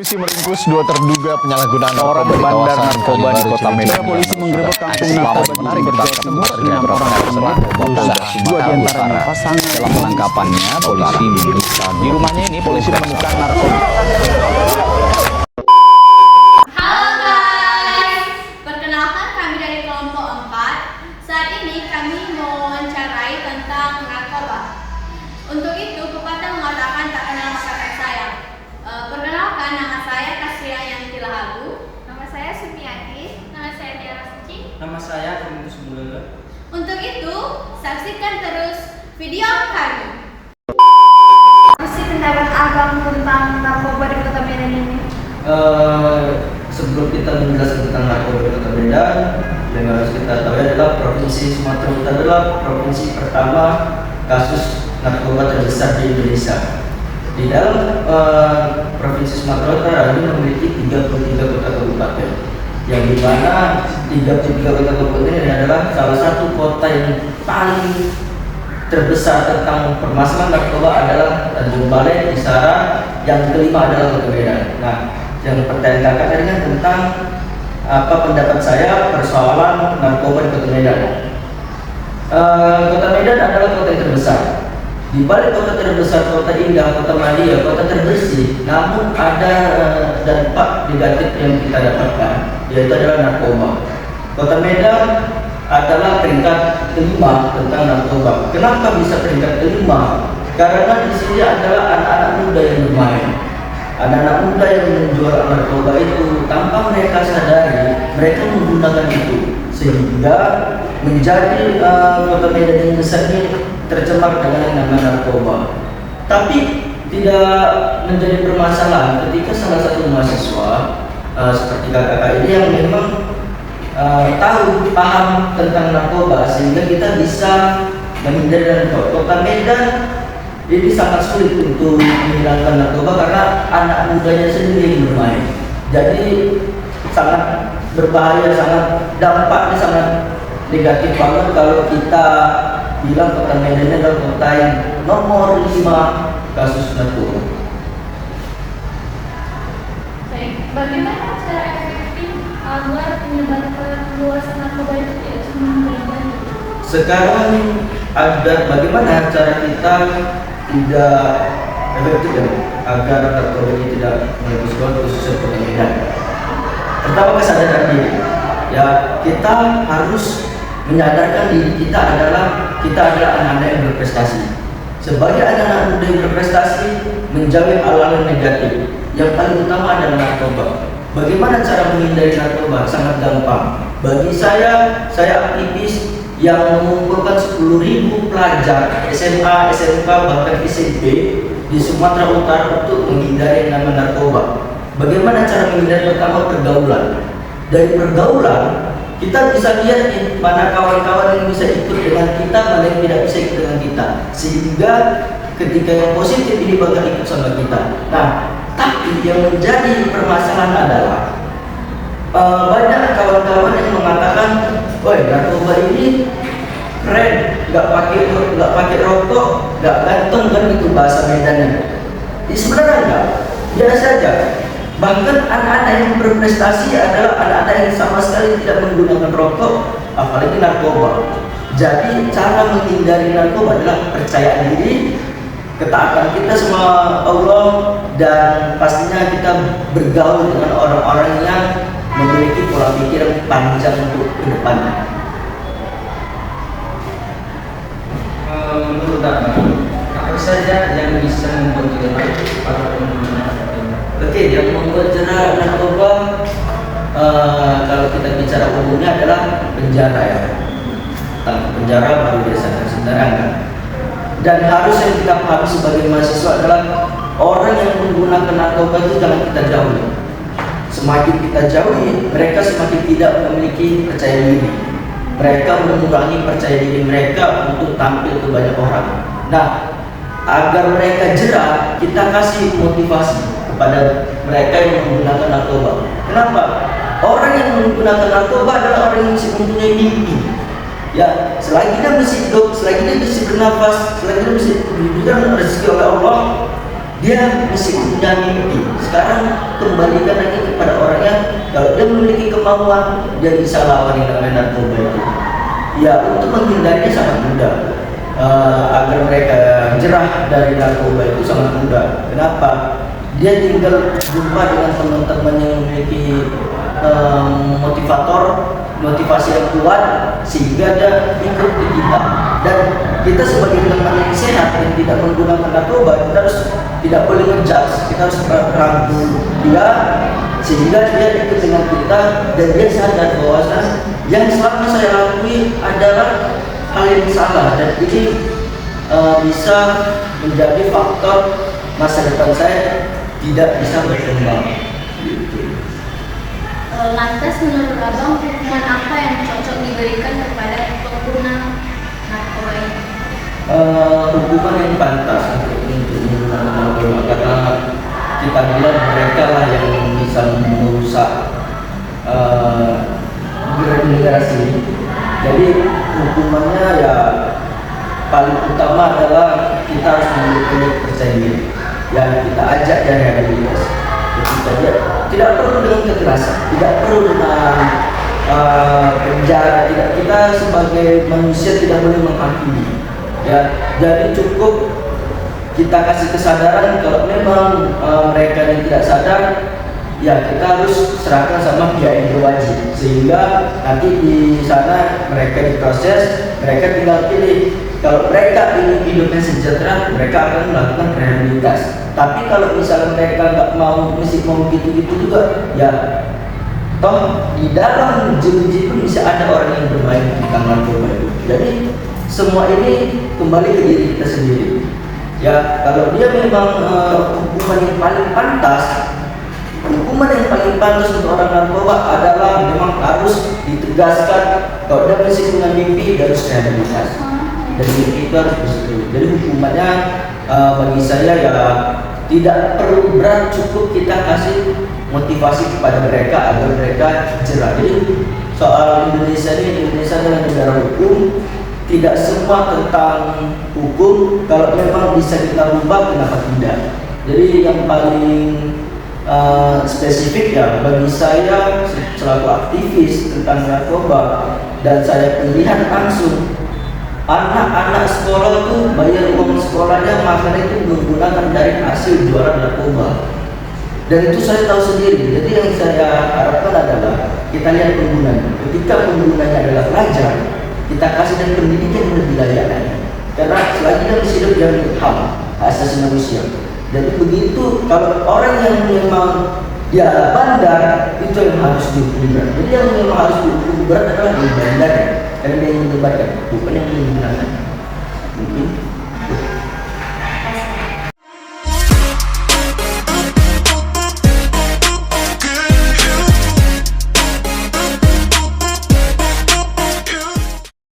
Polisi meringkus dua terduga penyalahgunaan orang narkoba di bandar kawasan narkoba di Kota Medan. Polisi menggerebek kampung narkoba di Berjawa Timur. 6 orang tersebut Dua di antaranya pasangan. Dalam penangkapannya, polisi memeriksa di rumahnya ini polisi menemukan narkoba. Halo guys, perkenalkan kami dari kelompok 4. Saat ini kami mewawancarai tentang narkoba. Untuk itu, pepatah mengatakan tak kenal maka tak sayang. Perkenalkan, nama saya Kasria Yanti Lahagu. Nama saya Sumiati. Nama saya Tiara Suci. Nama saya Dominus Mulele. Untuk itu, saksikan terus video kami. Apa sih pendapat Abang tentang narkoba di Kota Medan ini? Sebelum kita menjelaskan tentang narkoba di Kota Medan, yang harus kita tahu adalah Provinsi Sumatera Utara adalah provinsi pertama kasus narkoba terbesar di Indonesia. Di dalam Provinsi Sumatera Utara ini memiliki 33 kota kabupaten, yang dimana 33 kota kabupaten ini adalah salah satu kota yang paling terbesar tentang permasalahan narkoba adalah Tanjung Balai, Kisara, yang kelima adalah Kota Medan. Nah, yang pertanyaan kakak tadi kan tentang apa pendapat saya persoalan narkoba di Kota Medan. Kota Medan adalah kota yang terbesar. Di balik kota terbesar, kota indah, kota Madia, kota terbersih, namun ada dampak negatif yang kita dapatkan, yaitu adalah narkoba. Kota Medan adalah peringkat kelima tentang narkoba. Kenapa bisa peringkat kelima? Karena di sini adalah anak-anak muda yang bermain. Anak-anak muda yang menjual narkoba itu tanpa mereka sadari, mereka menggunakan itu sehingga menjadi Kota Medan yang besar ini tercemar dengan yang namanya narkoba. Tapi tidak menjadi permasalahan ketika salah satu mahasiswa seperti kakak ini yang memang paham tentang narkoba, sehingga kita bisa menghindari narkoba. Kota Medan ini sangat sulit untuk menghilangkan narkoba karena anak mudanya sendiri yang bermain. Jadi sangat berbahaya, dampaknya sangat negatif banget kalau kita bilang Kota Medan adalah kota yang nomor 5 kasus narkoba. Baik, bagaimana cara efektif agar penyebaran luasan narkoba itu tidak semakin berlanjut? Sekarang ada bagaimana cara kita tidak efektif ya, agar narkoba ini tidak menembus khususnya Kota Medan. Pertama, kesadaran diri. Ya, kita harus menyadarkan diri kita adalah anak-anak yang berprestasi. Sebagai anak-anak muda yang berprestasi, menjauhi hal-hal negatif. Yang paling utama adalah narkoba. Bagaimana cara menghindari narkoba? Sangat gampang. Bagi saya aktivis yang mengumpulkan 10.000 pelajar SMA, SMK, bahkan SMP di Sumatera Utara untuk menghindari yang namanya narkoba. Bagaimana cara menghindari? Pertama, pergaulan. Dari pergaulan kita bisa lihat mana kawan-kawan yang bisa ikut dengan kita, mana yang tidak bisa ikut dengan kita, sehingga ketika yang positif ini bakal ikut sama kita. Nah, tapi yang menjadi permasalahan adalah banyak kawan-kawan yang mengatakan, "Woi, narkoba ini keren, nggak pakai rokok, nggak gantung kan itu bahasa Medannya." Sebenarnya enggak, biasa aja. Bahkan anak-anak yang berprestasi adalah anak-anak yang sama sekali tidak menggunakan rokok, apalagi narkoba. Jadi cara menghindari narkoba adalah percaya diri, ketaatan kita sama Allah, dan pastinya kita bergaul dengan orang-orang yang memiliki pola pikir yang panjang untuk ke depannya. Menurut apa saja yang bisa membuat kita para pengguna narkoba? Oke, yang membuat jerah narkoba kalau kita bicara umumnya adalah penjara ya. Penjara baru biasa sembarangan. Dan harus yang kita pahami sebagai mahasiswa adalah orang yang menggunakan narkoba itu jangan kita jauhi. Semakin kita jauhi, mereka semakin tidak memiliki percaya diri. Mereka mengurangi percaya diri mereka untuk tampil ke banyak orang. Nah, agar mereka jerah, kita kasih motivasi kepada mereka yang menggunakan narkoba. Kenapa? Orang yang menggunakan narkoba adalah orang yang masih mempunyai mimpi. Ya, selagi dia masih hidup, selagi dia masih bernafas, selagi dia masih diberikan rezeki oleh Allah, dia mesti punya mimpi. Sekarang kembalikan lagi kepada orangnya, kalau dia memiliki kemauan, dia bisa lawan yang namanya narkoba itu. Ya, untuk menghindarinya sangat mudah. Agar mereka jerah dari narkoba itu sangat mudah. Kenapa? Dia tinggal jumpa dengan teman-teman yang memiliki motivasi yang kuat, sehingga dia ikut ke kita. Dan kita sebagai teman yang sehat yang tidak menggunakan narkoba, kita harus tidak boleh ngejudge, kita harus rangkul dia sehingga dia ikut dengan kita dan dia sadar bahwa yang selama saya lakui adalah hal yang salah, dan ini bisa menjadi faktor masa depan saya tidak bisa berkembang. Lantas menurut Abang, hukuman apa yang cocok diberikan kepada pengguna narkoba ini? Hukuman yang pantas untuk menggunakan narkoba, karena kita bilang mereka lah yang bisa merusak generasi ini. Jadi hukumannya ya paling utama adalah kita harus memiliki percaya diri. Ya, kita ajak dia rehabilitas. Ketika dia tidak perlu dengan kekerasan, tidak perlu dengan penjara, tidak, kita sebagai manusia tidak boleh menghakimi. Ya, jadi cukup kita kasih kesadaran kalau memang mereka yang tidak sadar, ya kita harus serahkan sama pihak yang berwajib, sehingga nanti di sana mereka diproses, mereka tinggal pilih. Kalau mereka ingin hidupnya sejahtera, mereka akan melakukan rehabilitas. Tapi kalau misalnya mereka nggak mau, mesti mau gitu-gitu juga, ya toh di dalam jeruji pun bisa ada orang yang bermain di narkoba itu. Jadi semua ini kembali ke diri kita sendiri. Ya, kalau dia memang hukuman yang paling pantas untuk orang narkoba adalah memang harus ditegaskan kalau dia masih punya mimpi, dia harus rehabilitas. Dan mimpi itu harus bersetuju. Jadi hukumannya bagi saya ya tidak perlu berat, cukup kita kasih motivasi kepada mereka agar mereka jerah. Jadi soal Indonesia adalah negara hukum. Tidak semua tentang hukum, kalau memang bisa kita ubah, kenapa tidak? Jadi yang paling spesifik ya bagi saya selaku aktivis tentang narkoba, dan saya melihat langsung anak-anak sekolah itu bayar uang sekolahnya, makan itu menggunakan dari hasil jualan narkoba. Dan itu saya tahu sendiri. Jadi yang saya harapkan adalah kita lihat penggunanya. Ketika penggunanya adalah pelajar, kita kasih dan pendidikan yang lebih layak lagi. Karena selagi dia masih hidup dengan HAM, hak asasi manusia. Jadi begitu, kalau orang yang memang dia bandar, itu yang harus dihukum berat. Jadi yang memang harus dihukum berat adalah yang bandar, karena dia yang menyebarkan, bukan yang menggunakan. Mungkin